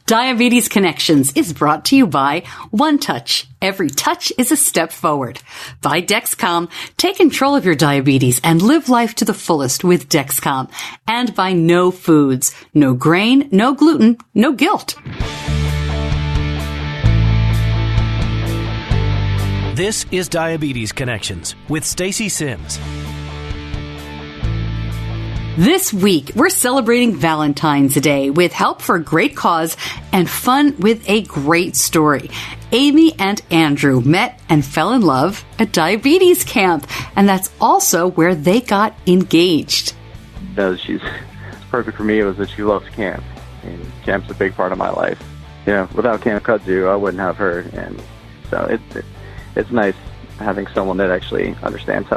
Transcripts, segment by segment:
Diabetes Connections is brought to you by One Touch. Every touch is a step forward. By Dexcom. Take control of your diabetes and live life to the fullest with Dexcom. And by No Foods. No grain, no gluten, no guilt. This is Diabetes Connections with Stacey Sims. This week, we're celebrating Valentine's Day with help for a great cause and fun with a great story. Amy and Andrew met and fell in love at diabetes camp, and that's also where they got engaged. She's perfect for me was that she loves camp, and camp's a big part of my life. Without Camp Kudzu, I wouldn't have her, and so it's nice having someone that actually understands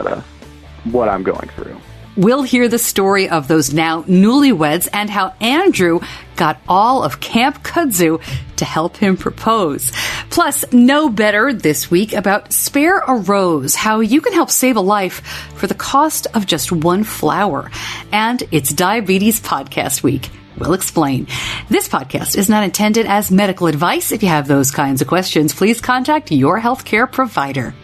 what I'm going through. We'll hear the story of those now newlyweds and how Andrew got all of Camp Kudzu to help him propose. Plus, know better this week about Spare a Rose, how you can help save a life for the cost of just one flower. And it's Diabetes Podcast Week. We'll explain. This podcast is not intended as medical advice. If you have those kinds of questions, please contact your healthcare provider.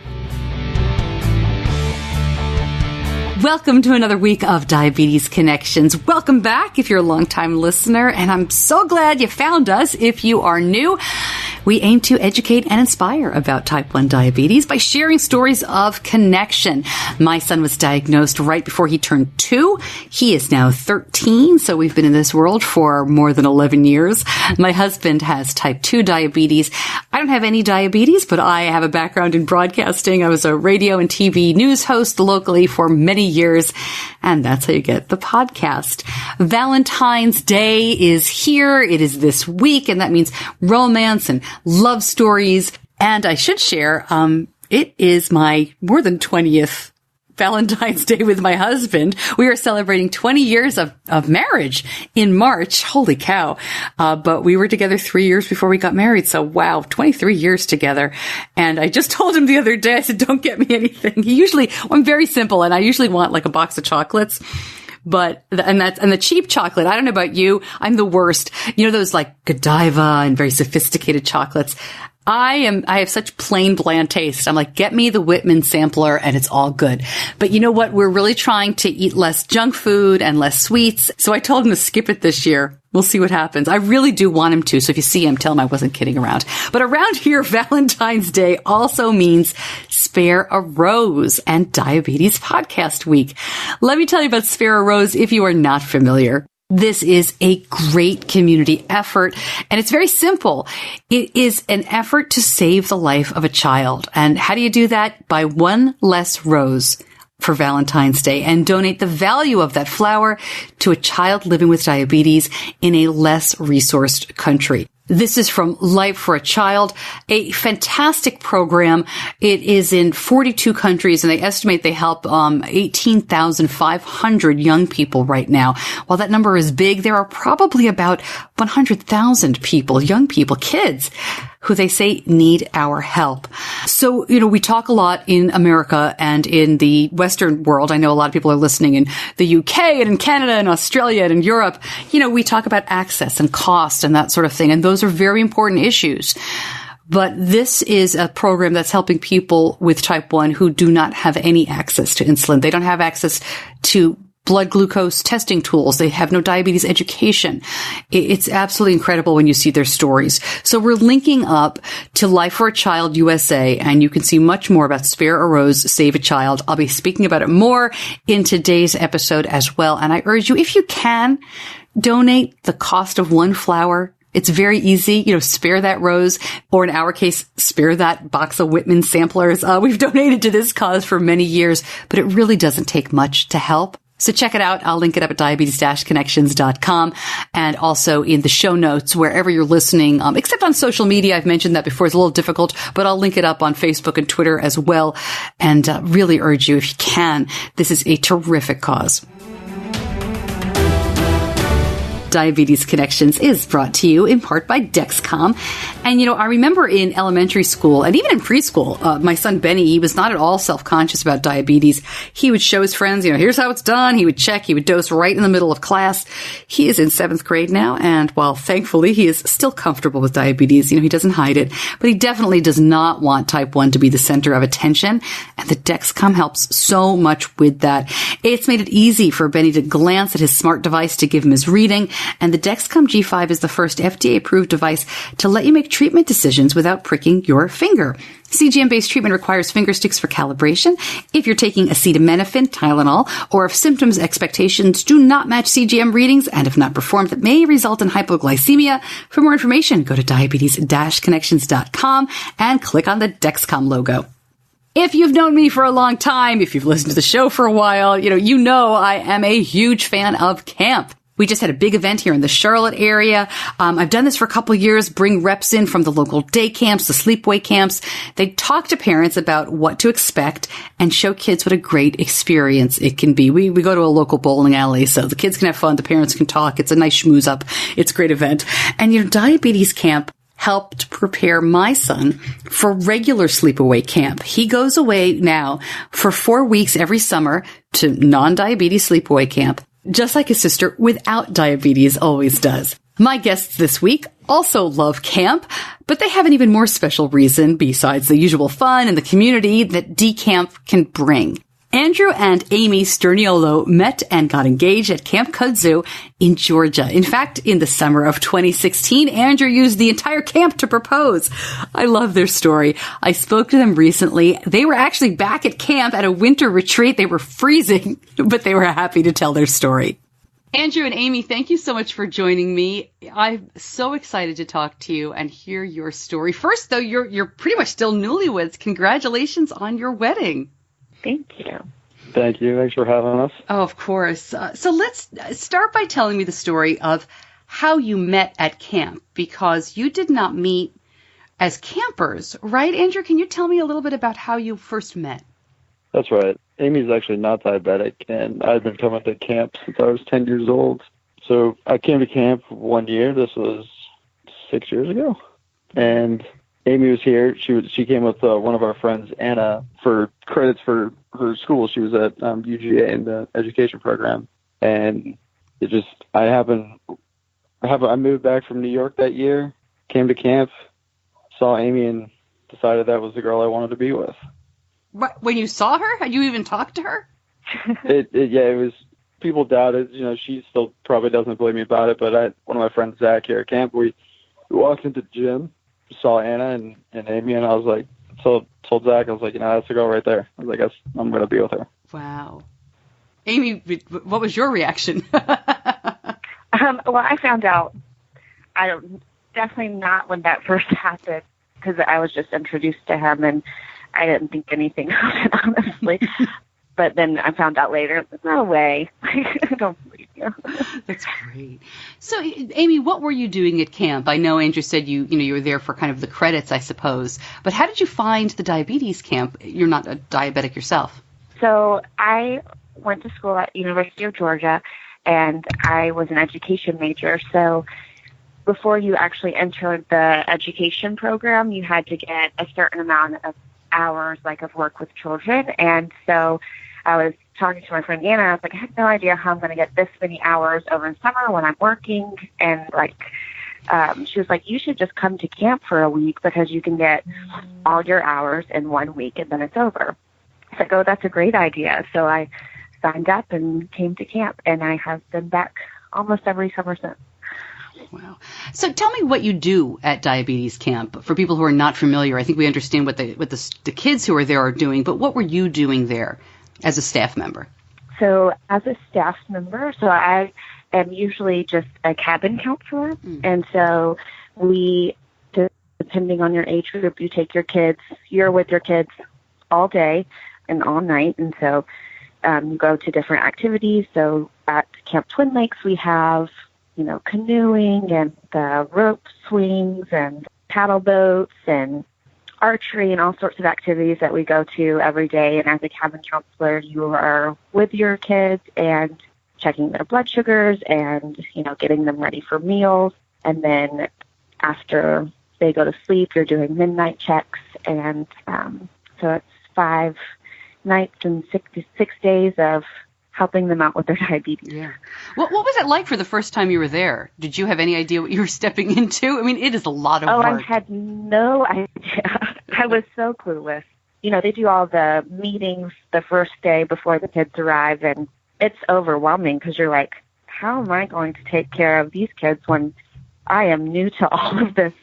Welcome to another week of Diabetes Connections. Welcome back if you're a longtime listener, and I'm so glad you found us. If you are new, we aim to educate and inspire about type 1 diabetes by sharing stories of connection. My son was diagnosed right before he turned 2. He is now 13, so we've been in this world for more than 11 years. My husband has type 2 diabetes. I don't have any diabetes, but I have a background in broadcasting. I was a radio and TV news host locally for many years, and that's how you get the podcast. Valentine's Day is here. It is this week, and that means romance and love stories. And I should share, it is my more than 20th Valentine's Day with my husband. We are celebrating 20 years of marriage in March. Holy cow. But we were together 3 years before we got married. So wow, 23 years together. And I just told him the other day, I said, don't get me anything. I'm very simple, and I usually want like a box of chocolates. But, and the cheap chocolate, I don't know about you, I'm the worst. Those like Godiva and very sophisticated chocolates. I have such plain bland taste. I'm like, get me the Whitman sampler and it's all good. But you know what? We're really trying to eat less junk food and less sweets. So I told him to skip it this year. We'll see what happens. I really do want him to. So if you see him, tell him I wasn't kidding around. But around here, Valentine's Day also means Spare a Rose and Diabetes Podcast Week. Let me tell you about Spare a Rose if you are not familiar. This is a great community effort, and it's very simple. It is an effort to save the life of a child. And how do you do that? By one less rose for Valentine's Day, and donate the value of that flower to a child living with diabetes in a less resourced country. This is from Life for a Child, a fantastic program. It is in 42 countries, and they estimate they help 18,500 young people right now. While that number is big, there are probably about 100,000 people, young people, kids, who they say need our help. So, we talk a lot in America and in the Western world. I know a lot of people are listening in the UK and in Canada and Australia and in Europe. We talk about access and cost and that sort of thing. And those are very important issues. But this is a program that's helping people with type 1 who do not have any access to insulin. They don't have access to blood glucose testing tools. They have no diabetes education. It's absolutely incredible when you see their stories. So we're linking up to Life for a Child USA, and you can see much more about Spare a Rose, Save a Child. I'll be speaking about it more in today's episode as well. And I urge you, if you can, donate the cost of one flower. It's very easy, spare that rose, or in our case, spare that box of Whitman samplers. We've donated to this cause for many years, but it really doesn't take much to help. So check it out. I'll link it up at diabetes-connections.com and also in the show notes wherever you're listening, except on social media. I've mentioned that before. It's a little difficult, but I'll link it up on Facebook and Twitter as well. And really urge you, if you can, this is a terrific cause. Diabetes Connections is brought to you in part by Dexcom. And, I remember in elementary school and even in preschool, my son Benny, he was not at all self-conscious about diabetes. He would show his friends, here's how it's done. He would check. He would dose right in the middle of class. He is in 7th grade now, and while thankfully he is still comfortable with diabetes, he doesn't hide it, but he definitely does not want type 1 to be the center of attention. And the Dexcom helps so much with that. It's made it easy for Benny to glance at his smart device to give him his reading. And the Dexcom G5 is the first FDA-approved device to let you make treatment decisions without pricking your finger. CGM-based treatment requires finger sticks for calibration. If you're taking acetaminophen, Tylenol, or if symptoms expectations do not match CGM readings and if not performed, that may result in hypoglycemia. For more information, go to diabetes-connections.com and click on the Dexcom logo. If you've known me for a long time, if you've listened to the show for a while, you know I am a huge fan of camp. We just had a big event here in the Charlotte area. I've done this for a couple of years, bring reps in from the local day camps, the sleepaway camps. They talk to parents about what to expect and show kids what a great experience it can be. We go to a local bowling alley, so the kids can have fun, the parents can talk. It's a nice schmooze up. It's a great event. And, Diabetes Camp helped prepare my son for regular sleepaway camp. He goes away now for 4 weeks every summer to non-diabetes sleepaway camp, just like his sister without diabetes always does. My guests this week also love camp, but they have an even more special reason besides the usual fun and the community that D-Camp can bring. Andrew and Amy Sturniolo met and got engaged at Camp Kudzu in Georgia. In fact, in the summer of 2016, Andrew used the entire camp to propose. I love their story. I spoke to them recently. They were actually back at camp at a winter retreat. They were freezing, but they were happy to tell their story. Andrew and Amy, thank you so much for joining me. I'm so excited to talk to you and hear your story. First, though, you're pretty much still newlyweds. Congratulations on your wedding. Thank you. Thank you. Thanks for having us. Oh, of course. So let's start by telling me the story of how you met at camp, because you did not meet as campers, right? Andrew, can you tell me a little bit about how you first met? That's right. Amy's actually not diabetic, and I've been coming to camp since I was 10 years old. So I came to camp one year. This was 6 years ago. And Amy was here. She came with one of our friends, Anna, for credits for her school. She was at UGA in the education program, and I moved back from New York that year, came to camp, saw Amy, and decided that was the girl I wanted to be with. When you saw her, had you even talked to her? It was. People doubted. She still probably doesn't believe me about it. But one of my friends, Zach, here at camp, we walked into the gym, saw Anna and Amy, and I was like, told Zach, I was like, that's the girl right there. I was like, I'm going to be with her. Wow. Amy, what was your reaction? Well, I found out, definitely not when that first happened, because I was just introduced to him, and I didn't think anything of it, honestly. But then I found out later, no way. I don't believe you. That's great. So, Amy, what were you doing at camp? I know Andrew said you were there for kind of the credits, I suppose. But how did you find the diabetes camp? You're not a diabetic yourself. So I went to school at University of Georgia, and I was an education major. So before you actually entered the education program, you had to get a certain amount of hours of work with children. And so I was talking to my friend Anna. I was like, I had no idea how I'm going to get this many hours over the summer when I'm working. And she was like, you should just come to camp for a week, because you can get all your hours in 1 week and then it's over. I was like, oh, that's a great idea. So I signed up and came to camp, and I have been back almost every summer since. Wow. So tell me what you do at Diabetes Camp. For people who are not familiar, I think we understand what the kids who are there are doing, but what were you doing there as a staff member? So as a staff member, I am usually just a cabin counselor. And so depending on your age group, you're with your kids all day and all night. And so you go to different activities. So at Camp Twin Lakes, we have canoeing and the rope swings and paddle boats and archery and all sorts of activities that we go to every day. And as a cabin counselor, you are with your kids, and checking their blood sugars and, getting them ready for meals. And then after they go to sleep, you're doing midnight checks. And so it's 5 nights and 6 days of helping them out with their diabetes. Yeah. What was it like for the first time you were there? Did you have any idea what you were stepping into? I mean, it is a lot of work. I had no idea. I was so clueless. They do all the meetings the first day before the kids arrive, and it's overwhelming because you're like, how am I going to take care of these kids when I am new to all of this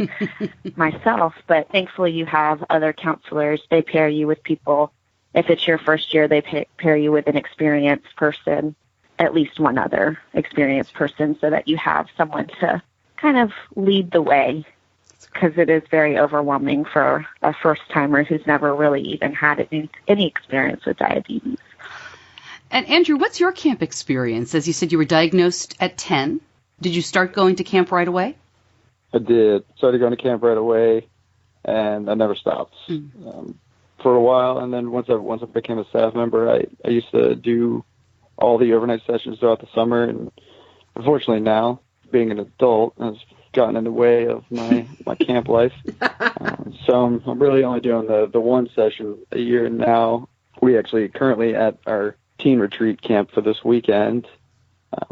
myself? But thankfully you have other counselors. They pair you with people. If it's your first year, they pair you with an experienced person, at least one other experienced person, so that you have someone to kind of lead the way, because it is very overwhelming for a first-timer who's never really even had any experience with diabetes. And Andrew, what's your camp experience? As you said, you were diagnosed at 10. Did you start going to camp right away? I did. Started going to camp right away, and I never stopped. For a while, and then once I became a staff member, I used to do all the overnight sessions throughout the summer, and unfortunately now, being an adult, has gotten in the way of my camp life. So I'm really only doing the one session a year now. We actually currently at our teen retreat camp for this weekend.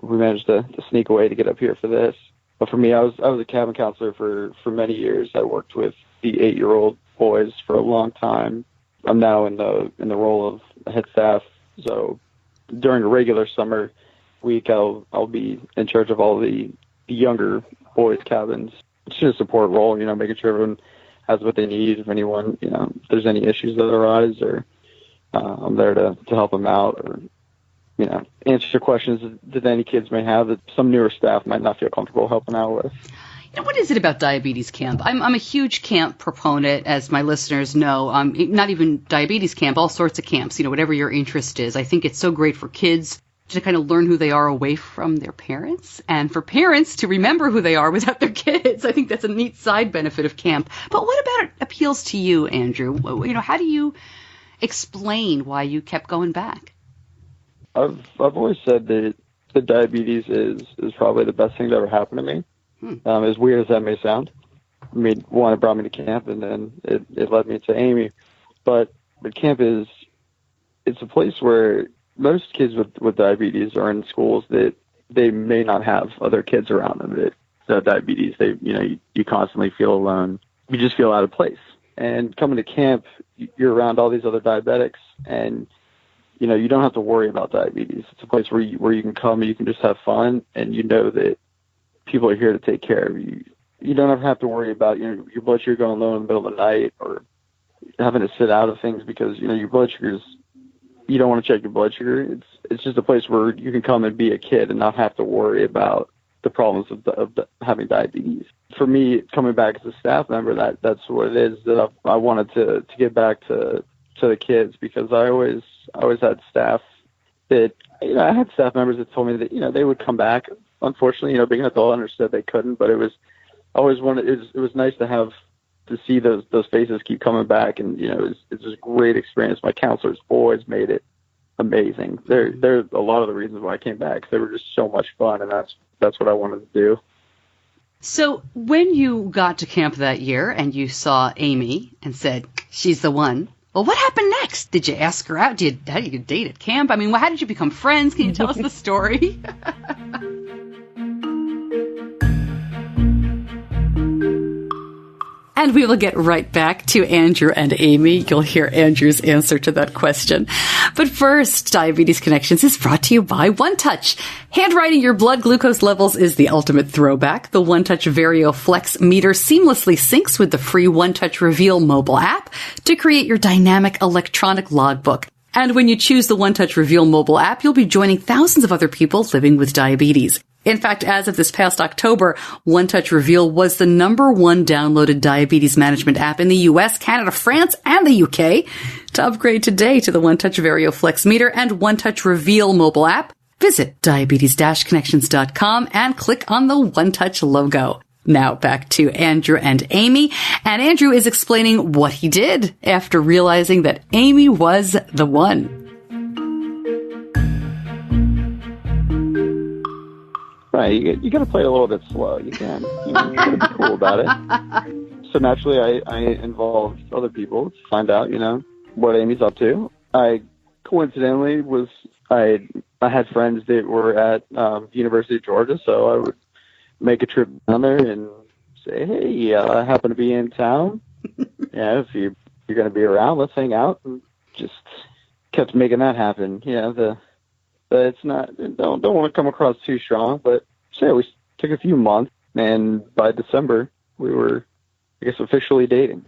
We managed to sneak away to get up here for this. But for me, I was a cabin counselor for many years. I worked with the 8-year-old boys for a long time. I'm now in the role of head staff. So during a regular summer week, I'll be in charge of all the younger boys' cabins. It's just a support role, making sure everyone has what they need. If anyone, if there's any issues that arise, or I'm there to help them out, or answer questions that any kids may have that some newer staff might not feel comfortable helping out with. What is it about diabetes camp? I'm a huge camp proponent, as my listeners know. Not even diabetes camp, all sorts of camps, whatever your interest is. I think it's so great for kids to kind of learn who they are away from their parents, and for parents to remember who they are without their kids. I think that's a neat side benefit of camp. But what about it appeals to you, Andrew? How do you explain why you kept going back? I've always said that the diabetes is probably the best thing that ever happened to me. As weird as that may sound. I mean, one, it brought me to camp, and then it led me to Amy. But camp it's a place where most kids with diabetes are in schools that they may not have other kids around them that have diabetes. You constantly feel alone. You just feel out of place. And coming to camp, you're around all these other diabetics, and you don't have to worry about diabetes. It's a place where you can come and you can just have fun, and that people are here to take care of you. You don't ever have to worry about your blood sugar going low in the middle of the night, or having to sit out of things because your blood sugars. You don't want to check your blood sugar. It's just a place where you can come and be a kid and not have to worry about the problems of having diabetes. For me, coming back as a staff member, that's what it is that I wanted to get back to the kids, because I always had staff that I had staff members that told me that they would come back. Unfortunately, being an adult, I understood they couldn't, but it was nice to see those faces keep coming back, and it's just a great experience. My counselors' boys made it amazing. They're a lot of the reasons why I came back. They were just so much fun, and that's what I wanted to do. So when you got to camp that year and you saw Amy and said, she's the one, well, what happened next? Did you ask her out? How did you date at camp? I mean, how did you become friends? Can you tell us the story? And we will get right back to Andrew and Amy. You'll hear Andrew's answer to that question. But first, Diabetes Connections is brought to you by One Touch. Handwriting your blood glucose levels is the ultimate throwback. The One Touch Vario Flex meter seamlessly syncs with the free One Touch Reveal mobile app to create your dynamic electronic logbook. And when you choose the One Touch Reveal mobile app, you'll be joining thousands of other people living with diabetes. In fact, as of this past October, One Touch Reveal was the #1 downloaded diabetes management app in the US, Canada, France, and the UK. To upgrade today to the One Touch Vario Flex meter and One Touch Reveal mobile app, visit diabetes-connections.com and click on the One Touch logo. Now back to Andrew and Amy. And Andrew is explaining what he did after realizing that Amy was the one. Right, you got to play it a little bit slow. You can. You got to be cool about it. So naturally, I involved other people to find out, what Amy's up to. I coincidentally I had friends that were at University of Georgia, so I would make a trip down there and say, hey, I happen to be in town. If you're going to be around, let's hang out. And just kept making that happen. But it's not, don't want to come across too strong, but we took a few months, and by December, we were, I guess, officially dating.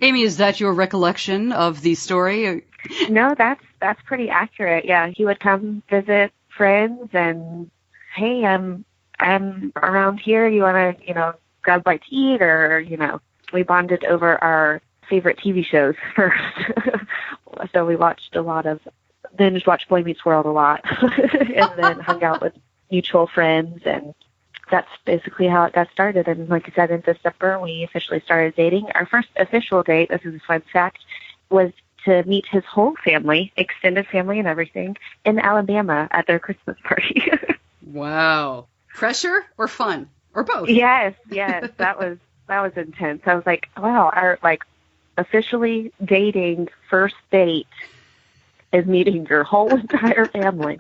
Amy, is that your recollection of the story? No, that's pretty accurate. Yeah, he would come visit friends and, hey, I'm around here. You want to, grab a bite to eat, or, we bonded over our favorite TV shows first. So we watched a lot of, watched Boy Meets World a lot, and then hung out with mutual friends, and that's basically how it got started. And like I said, in December, we officially started dating. Our first official date, this is a fun fact, was to meet his whole family, extended family and everything, in Alabama at their Christmas party. Wow. Pressure or fun? Or both? Yes, that was intense. I was like, wow, our officially dating first date is meeting your whole entire family.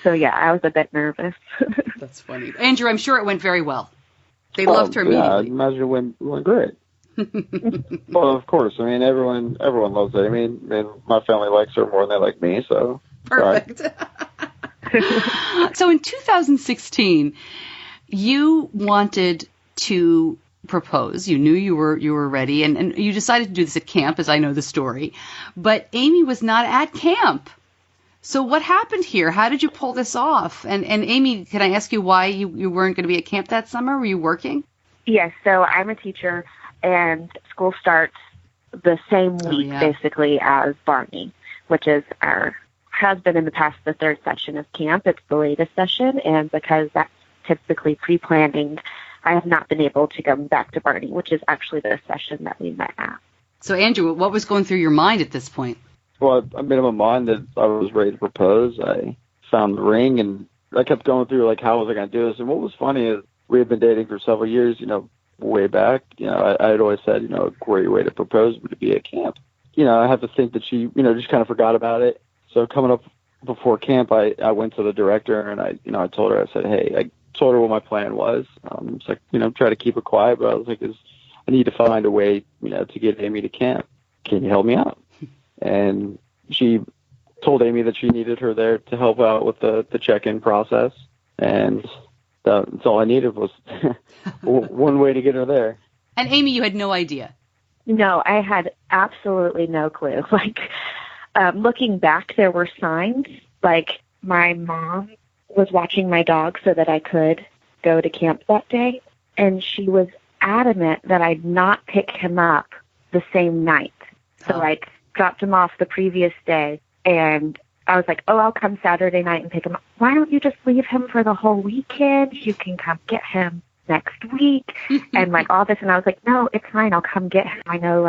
So yeah, I was a bit nervous. That's funny. Andrew, I'm sure it went very well. They loved her immediately. Yeah, I imagine it went great. Well, of course. I mean, everyone loves it. I mean, my family likes her more than they like me, so. Perfect. Right. So in 2016, you wanted to propose. You knew you were ready, and you decided to do this at camp, as I know the story. But Amy was not at camp. So what happened here? How did you pull this off? And Amy, can I ask you why you weren't going to be at camp that summer? Were you working? Yes, so I'm a teacher, and school starts the same week, basically, as Barney, which has been in the past the third session of camp. It's the latest session, and because that's typically pre-planning, I have not been able to come back to Barney, which is actually the session that we met at. So, Andrew, what was going through your mind at this point? Well, I made up my mind that I was ready to propose. I found the ring, and I kept going through, how was I going to do this? And what was funny is we had been dating for several years, way back. I had always said, a great way to propose would be at camp. I have to think that she, just kind of forgot about it. So coming up before camp, I went to the director, and I told her, I said, hey, I told her what my plan was. It's like, try to keep it quiet, but I was like, I need to find a way, to get Amy to camp. Can you help me out? And she told Amy that she needed her there to help out with the check-in process. And that's all I needed was one way to get her there. And Amy, you had no idea? No, I had absolutely no clue. Looking back, there were signs. My mom was watching my dog so that I could go to camp that day, and she was adamant that I'd not pick him up the same night. So dropped him off the previous day, and I was like, I'll come Saturday night and pick him up. Why don't you just leave him for the whole weekend? You can come get him next week. And all this, and I was like, no, it's fine, I'll come get him. I know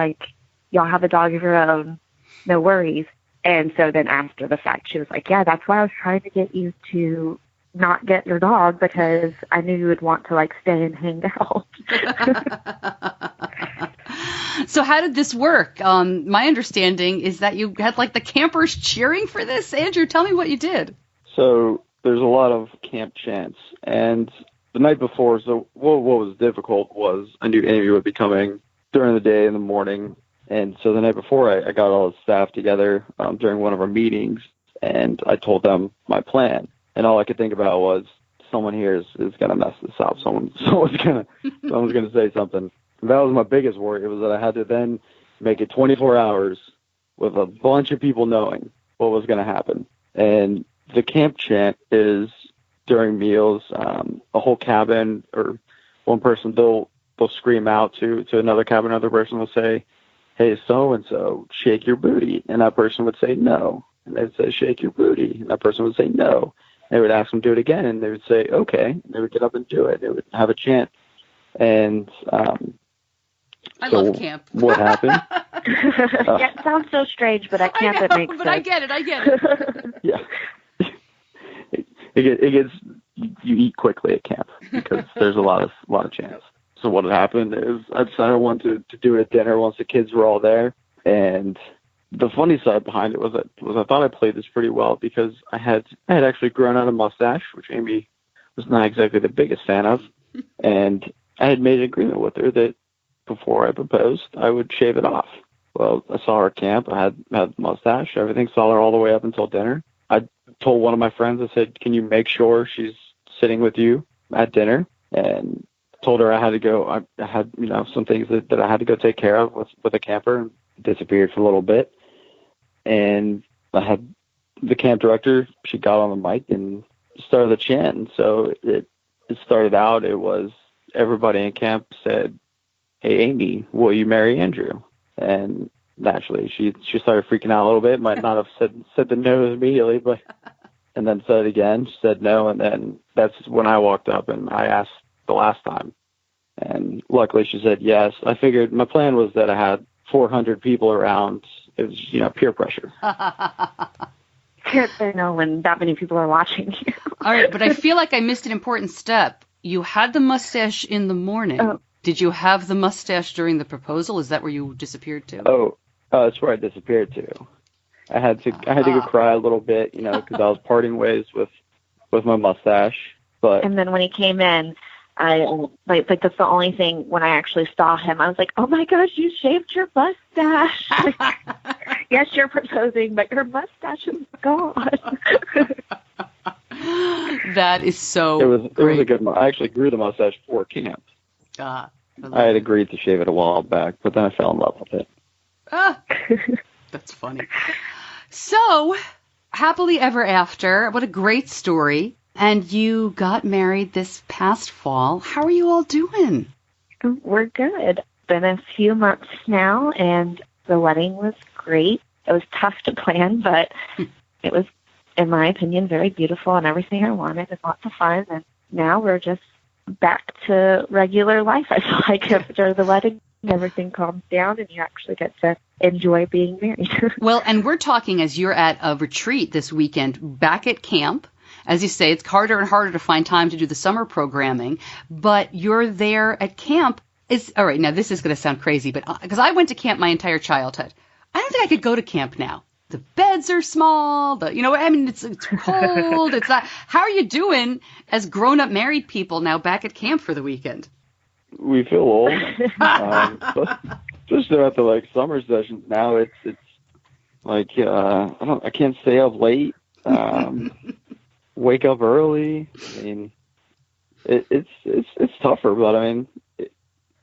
y'all have a dog of your own, no worries. And so then after the fact, she was like, yeah, that's why I was trying to get you to not get your dog, because I knew you would want to stay and hang out. So how did this work? My understanding is that you had the campers cheering for this. Andrew, tell me what you did. So there's a lot of camp chants, and the night before, so what was difficult was I knew Amy would be coming during the day in the morning. And so the night before, I got all the staff together during one of our meetings, and I told them my plan. And all I could think about was, someone here is going to mess this up. Someone's going to say something. And that was my biggest worry. It was that I had to then make it 24 hours with a bunch of people knowing what was going to happen. And the camp chant is during meals, a whole cabin or one person, they'll scream out to another cabin. Another person will say, hey, so-and-so, shake your booty. And that person would say no. And they'd say, shake your booty. And that person would say no. They would ask them to do it again, and they would say, okay. And they would get up and do it. They would have a chant. And I love camp. What happened? Yeah, it sounds so strange, but at camp it makes sense. But I get it. Yeah. It gets you eat quickly at camp because there's a lot of chance. So what had happened is I decided I wanted to do it at dinner once the kids were all there. And the funny side behind it was I thought I played this pretty well because I had actually grown out a mustache, which Amy was not exactly the biggest fan of. And I had made an agreement with her that before I proposed, I would shave it off. Well, I saw her at camp. I had the mustache. Everything, saw her all the way up until dinner. I told one of my friends, I said, can you make sure she's sitting with you at dinner? And told her I had to go. I had, some things that I had to go take care of with a camper, and disappeared for a little bit. And I had the camp director, she got on the mic and started the chant. So it started out, it was everybody in camp said, hey, Amy, will you marry Andrew? And naturally, she started freaking out a little bit. Might not have said the no immediately, but and then said it again. She said no, and then that's when I walked up and I asked the last time. And luckily she said yes. I figured my plan was that I had 400 people around. It was, peer pressure. Can't say no when that many people are watching you. All right, but I feel like I missed an important step. You had the mustache in the morning. Oh. Did you have the mustache during the proposal? Is that where you disappeared to? Oh, that's where I disappeared to. I had to go cry a little bit, because I was parting ways with my mustache. But and then when he came in, I like that's the only thing when I actually saw him. I was like, oh my gosh, you shaved your mustache. Yes, you're proposing, but your mustache is gone. That is so. It was a good. I actually grew the mustache for camp. I had agreed to shave it a while back, but then I fell in love with it. That's funny. So, happily ever after. What a great story. And you got married this past fall. How are you all doing? We're good. Been a few months now, and the wedding was great. It was tough to plan, but it was, in my opinion, very beautiful and everything I wanted and lots of fun. And now we're just back to regular life. I feel like after the wedding, everything calms down and you actually get to enjoy being married. Well, and we're talking as you're at a retreat this weekend back at camp. As you say, it's harder and harder to find time to do the summer programming, but you're there at camp. All right, now this is going to sound crazy, but because I went to camp my entire childhood, I don't think I could go to camp now. The beds are small, it's cold. It's not. How are you doing as grown-up married people now back at camp for the weekend? We feel old, especially at the summer sessions. Now it's like I can't stay up late. Wake up early. I mean, it's tougher, but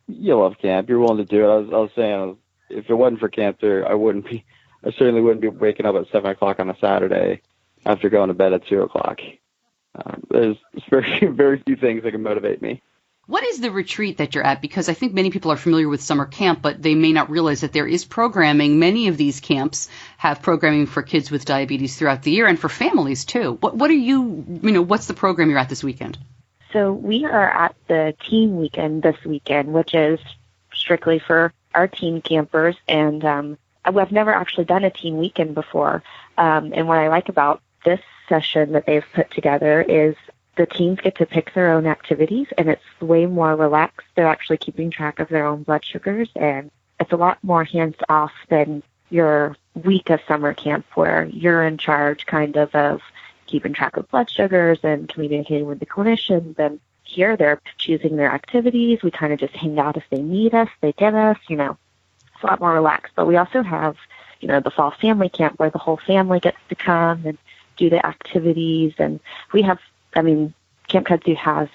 you love camp. You're willing to do it. I was saying, if it wasn't for camp, I certainly wouldn't be waking up at 7 o'clock on a Saturday after going to bed at 2 o'clock. There's very, very few things that can motivate me. What is the retreat that you're at? Because I think many people are familiar with summer camp, but they may not realize that there is programming. Many of these camps have programming for kids with diabetes throughout the year and for families too. What are what's the program you're at this weekend? So we are at the teen weekend this weekend, which is strictly for our teen campers. And I've never actually done a teen weekend before. And what I like about this session that they've put together is the teens get to pick their own activities, and it's way more relaxed. They're actually keeping track of their own blood sugars, and it's a lot more hands-off than your week of summer camp where you're in charge kind of keeping track of blood sugars and communicating with the clinicians. And here they're choosing their activities. We kind of just hang out if they need us. They get us, it's a lot more relaxed. But we also have, the fall family camp where the whole family gets to come and do the activities. And we have, Camp Kudzu has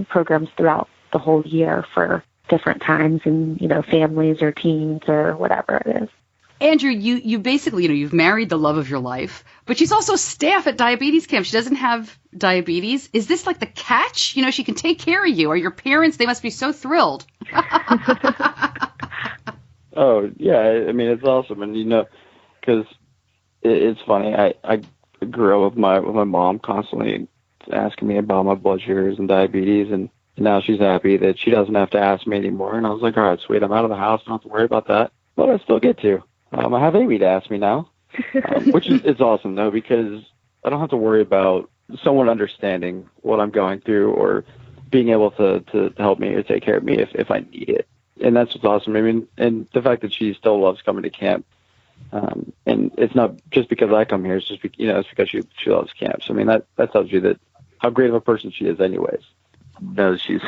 programs throughout the whole year for different times and, families or teens or whatever it is. Andrew, you basically, you've married the love of your life, but she's also staff at diabetes camp. She doesn't have diabetes. Is this like the catch? She can take care of you. Or your parents, they must be so thrilled. Oh, yeah. It's awesome. And, because it's funny. I grew up with my mom constantly asking me about my blood sugars and diabetes, and now she's happy that she doesn't have to ask me anymore. And I was like, all right, sweet, I'm out of the house, I don't have to worry about that, but I still get to. I have Amy to ask me now, which is awesome though, because I don't have to worry about someone understanding what I'm going through or being able to help me or take care of me if I need it. And that's what's awesome. I mean, and the fact that she still loves coming to camp. And it's not just because I come here, it's just, it's because she loves camp. So, I mean, that tells you that how great of a person she is anyways. She's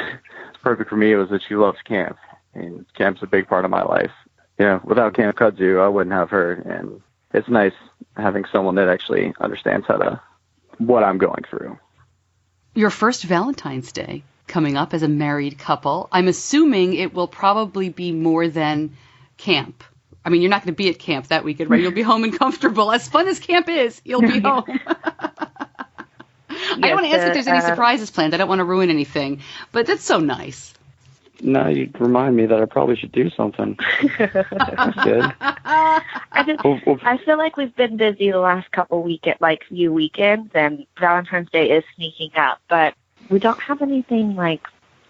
perfect for me was that she loves camp, and camp's a big part of my life. Without Camp Kudzu, I wouldn't have her. And it's nice having someone that actually understands what I'm going through. Your first Valentine's Day coming up as a married couple. I'm assuming it will probably be more than camp. I mean, you're not going to be at camp that weekend, right? You'll be home and comfortable. As fun as camp is, you'll be home. I don't want to ask if there's any surprises planned. I don't want to ruin anything. But that's so nice. No, you remind me that I probably should do something. That's good. I feel like we've been busy the last few weekends, and Valentine's Day is sneaking up. But we don't have anything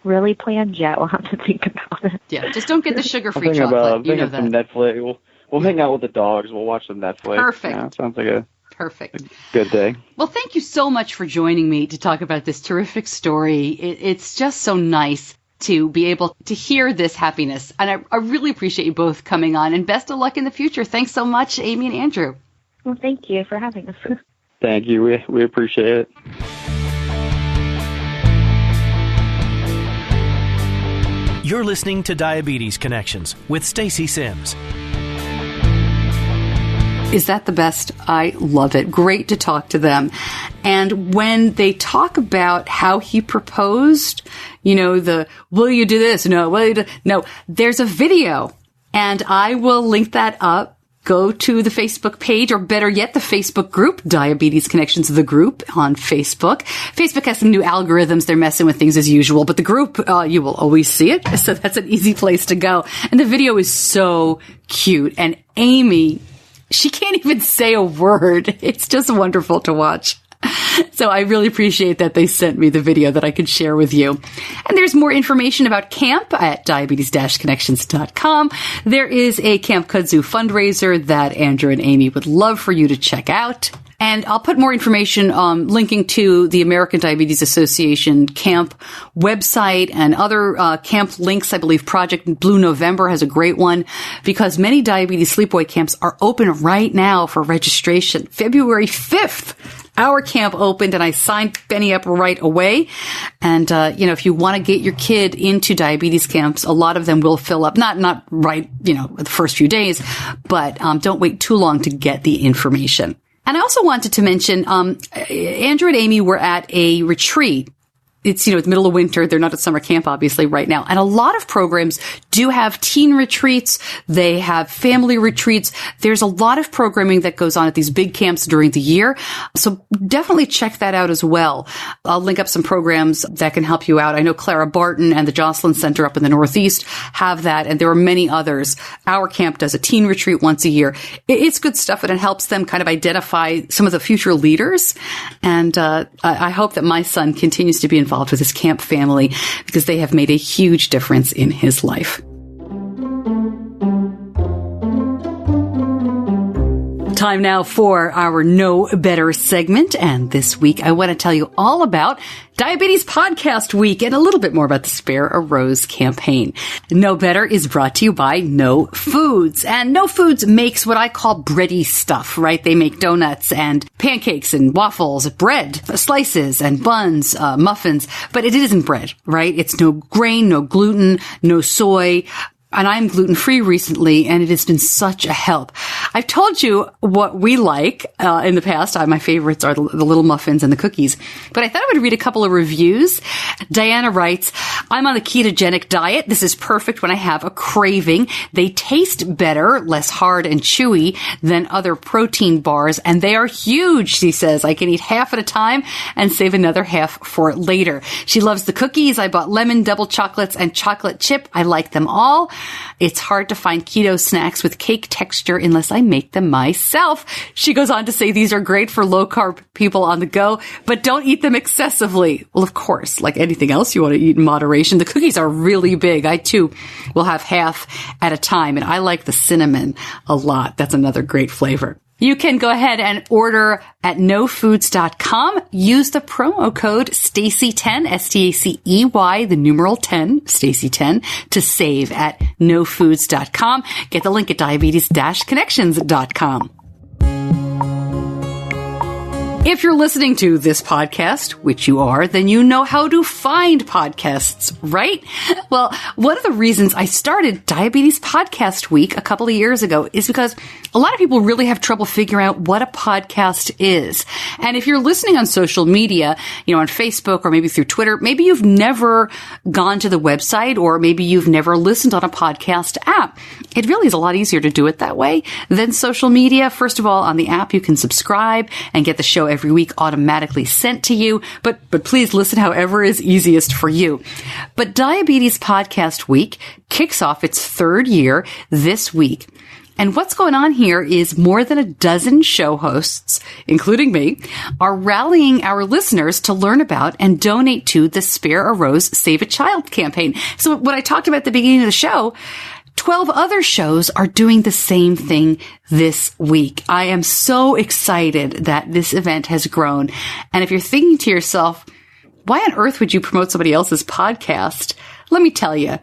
really planned yet. We'll have to think about it. Yeah, just don't get the sugar-free chocolate. You know that. Some Netflix. We'll hang out with the dogs. We'll watch some Netflix. Perfect. Yeah, sounds like a perfect good day. Well, thank you so much for joining me to talk about this terrific story. It's just so nice to be able to hear this happiness. And I really appreciate you both coming on. And best of luck in the future. Thanks so much, Amy and Andrew. Well, thank you for having us. Thank you. We appreciate it. You're listening to Diabetes Connections with Stacey Sims. Is that the best? I love it. Great to talk to them. And when they talk about how he proposed, will you do this? No, will you do? No, there's a video, and I will link that up. Go to the Facebook page, or better yet, the Facebook group, Diabetes Connections, the group on Facebook. Facebook has some new algorithms. They're messing with things as usual, but the group, you will always see it. So that's an easy place to go. And the video is so cute. And Amy, she can't even say a word. It's just wonderful to watch. So I really appreciate that they sent me the video that I could share with you. And there's more information about camp at diabetes-connections.com. There is a Camp Kudzu fundraiser that Andrew and Amy would love for you to check out. And I'll put more information linking to the American Diabetes Association camp website and other camp links. I believe Project Blue November has a great one, because many diabetes sleepaway camps are open right now for registration. February 5th. Our camp opened, and I signed Benny up right away. And, if you want to get your kid into diabetes camps, a lot of them will fill up, not right, the first few days, but don't wait too long to get the information. And I also wanted to mention, Andrew and Amy were at a retreat. It's, it's middle of winter. They're not at summer camp, obviously, right now. And a lot of programs do have teen retreats. They have family retreats. There's a lot of programming that goes on at these big camps during the year. So definitely check that out as well. I'll link up some programs that can help you out. I know Clara Barton and the Jocelyn Center up in the Northeast have that, and there are many others. Our camp does a teen retreat once a year. It's good stuff, and it helps them kind of identify some of the future leaders. And I hope that my son continues to be involved with his camp family, because they have made a huge difference in his life. Time now for our Know Better segment. And this week, I want to tell you all about Diabetes Podcast Week and a little bit more about the Spare a Rose campaign. Know Better is brought to you by No Foods. And No Foods makes what I call bready stuff, right? They make donuts and pancakes and waffles, bread, slices and buns, muffins. But it isn't bread, right? It's no grain, no gluten, no soy. And I'm gluten-free recently, and it has been such a help. I've told you what we like in the past. My favorites are the little muffins and the cookies. But I thought I would read a couple of reviews. Diana writes, I'm on the ketogenic diet. This is perfect when I have a craving. They taste better, less hard and chewy than other protein bars, and they are huge, she says. I can eat half at a time and save another half for later. She loves the cookies. I bought lemon, double chocolates, and chocolate chip. I like them all. It's hard to find keto snacks with cake texture unless I make them myself. She goes on to say these are great for low-carb people on the go, but don't eat them excessively. Well, of course, like anything else you want to eat in moderation. The cookies are really big. I, too, will have half at a time, and I like the cinnamon a lot. That's another great flavor. You can go ahead and order at nofoods.com. Use the promo code Stacey10, S-T-A-C-E-Y, the numeral 10, Stacey10, to save at nofoods.com. Get the link at diabetes-connections.com. If you're listening to this podcast, which you are, then you know how to find podcasts, right? Well, one of the reasons I started Diabetes Podcast Week a couple of years ago is because a lot of people really have trouble figuring out what a podcast is. And if you're listening on social media, on Facebook or maybe through Twitter, maybe you've never gone to the website or maybe you've never listened on a podcast app. It really is a lot easier to do it that way than social media. First of all, on the app, you can subscribe and get the show every week automatically sent to you. But please listen however is easiest for you. But Diabetes Podcast Week kicks off its third year this week. And what's going on here is more than a dozen show hosts, including me, are rallying our listeners to learn about and donate to the Spare a Rose, Save a Child campaign. So what I talked about at the beginning of the show, 12 other shows are doing the same thing this week. I am so excited that this event has grown. And if you're thinking to yourself, why on earth would you promote somebody else's podcast? Let me tell you.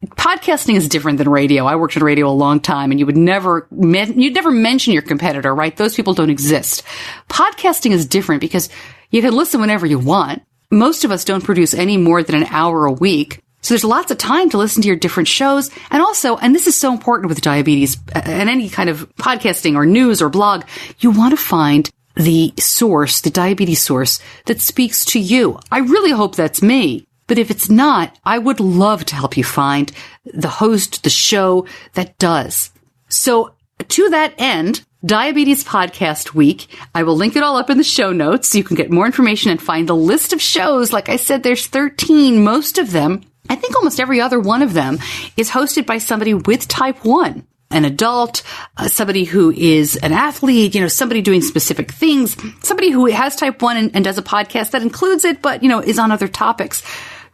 Podcasting is different than radio. I worked in radio a long time, and you'd never mention your competitor, right? Those people don't exist. Podcasting is different because you can listen whenever you want. Most of us don't produce any more than an hour a week. So there's lots of time to listen to your different shows. And also, and this is so important with diabetes and any kind of podcasting or news or blog, you want to find the source, the diabetes source that speaks to you. I really hope that's me. But if it's not, I would love to help you find the host, the show that does. So to that end, Diabetes Podcast Week, I will link it all up in the show notes so you can get more information and find the list of shows. Like I said, there's 13. Most of them, I think almost every other one of them, is hosted by somebody with type 1. An adult, somebody who is an athlete, somebody doing specific things, somebody who has type 1 and does a podcast that includes it, but, is on other topics.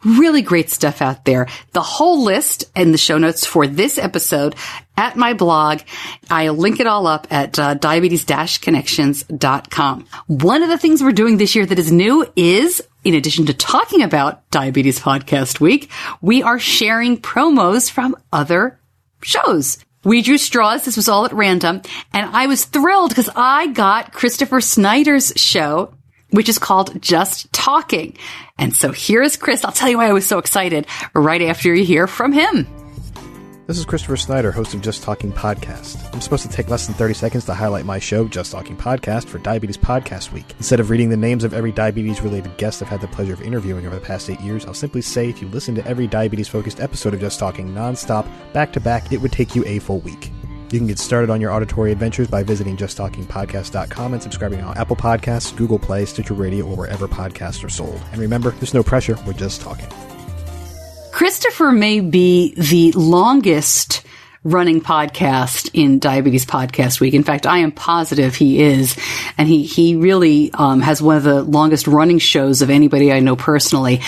Really great stuff out there. The whole list and the show notes for this episode at my blog. I'll link it all up at diabetes-connections.com. One of the things we're doing this year that is new is, in addition to talking about Diabetes Podcast Week, we are sharing promos from other shows. We drew straws. This was all at random. And I was thrilled because I got Christopher Snyder's show, which is called Just Talking. And so here is Chris. I'll tell you why I was so excited right after you hear from him. This is Christopher Snyder, host of Just Talking Podcast. I'm supposed to take less than 30 seconds to highlight my show, Just Talking Podcast, for Diabetes Podcast Week. Instead of reading the names of every diabetes-related guest I've had the pleasure of interviewing over the past 8 years, I'll simply say if you listen to every diabetes-focused episode of Just Talking nonstop, back-to-back, it would take you a full week. You can get started on your auditory adventures by visiting justtalkingpodcast.com and subscribing on Apple Podcasts, Google Play, Stitcher Radio, or wherever podcasts are sold. And remember, there's no pressure, we're just talking. Christopher may be the longest running podcast in Diabetes Podcast Week. In fact, I am positive he is. And he really has one of the longest running shows of anybody I know personally.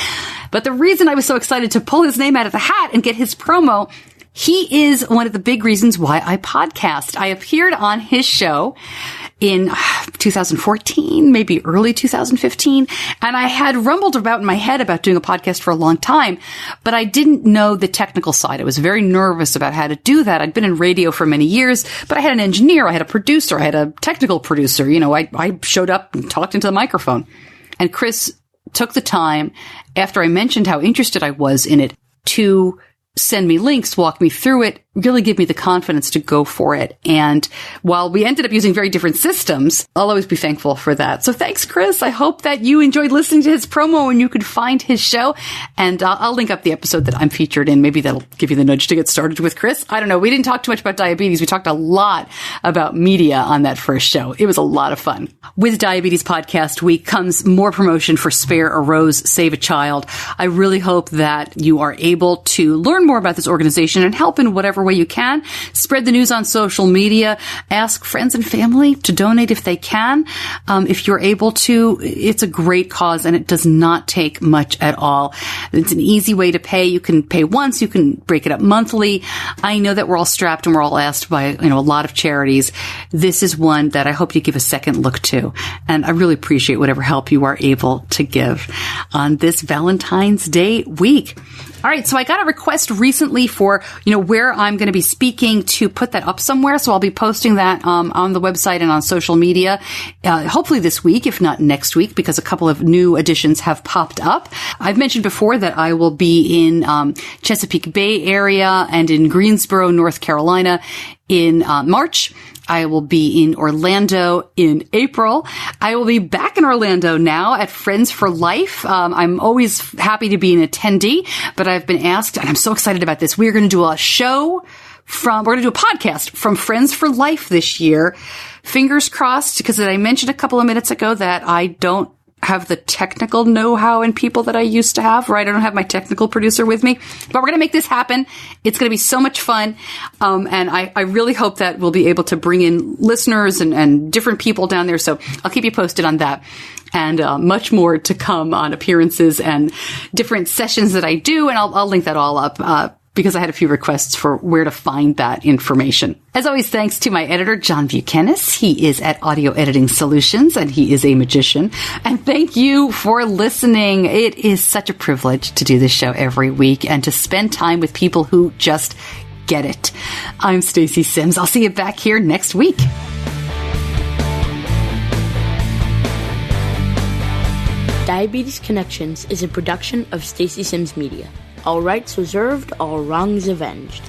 But the reason I was so excited to pull his name out of the hat and get his promo, he is one of the big reasons why I podcast. I appeared on his show in 2014, maybe early 2015. And I had rumbled about in my head about doing a podcast for a long time, but I didn't know the technical side. I was very nervous about how to do that. I'd been in radio for many years, but I had an engineer, I had a producer, I had a technical producer. I showed up and talked into the microphone. And Chris took the time, after I mentioned how interested I was in it, to send me links, walk me through it, really give me the confidence to go for it. And while we ended up using very different systems, I'll always be thankful for that. So thanks, Chris. I hope that you enjoyed listening to his promo and you could find his show. And I'll link up the episode that I'm featured in. Maybe that'll give you the nudge to get started with Chris. I don't know. We didn't talk too much about diabetes. We talked a lot about media on that first show. It was a lot of fun. With Diabetes Podcast Week comes more promotion for Spare a Rose, Save a Child. I really hope that you are able to learn learn more about this organization and help in whatever way you can. Spread the news on social media. Ask friends and family to donate if they can. If you're able to, it's a great cause and it does not take much at all. It's an easy way to pay. You can pay once. You can break it up monthly. I know that we're all strapped and we're all asked by, a lot of charities. This is one that I hope you give a second look to. And I really appreciate whatever help you are able to give on this Valentine's Day week. All right, so I got a request recently for, where I'm going to be speaking to put that up somewhere. So I'll be posting that on the website and on social media, hopefully this week, if not next week, because a couple of new additions have popped up. I've mentioned before that I will be in Chesapeake Bay area and in Greensboro, North Carolina in March. I will be in Orlando in April. I will be back in Orlando now at Friends for Life. I'm always happy to be an attendee, but I've been asked, and I'm so excited about this. We're going to do a podcast from Friends for Life this year. Fingers crossed, because I mentioned a couple of minutes ago that I don't have the technical know-how and people that I used to have, right? I don't have my technical producer with me, but we're going to make this happen. It's going to be so much fun. And I really hope that we'll be able to bring in listeners and different people down there. So I'll keep you posted on that. And much more to come on appearances and different sessions that I do. And I'll link that all up, because I had a few requests for where to find that information. As always, thanks to my editor, John Buchanan. He is at Audio Editing Solutions, and he is a magician. And thank you for listening. It is such a privilege to do this show every week and to spend time with people who just get it. I'm Stacey Sims. I'll see you back here next week. Diabetes Connections is a production of Stacey Sims Media. All rights reserved, all wrongs avenged.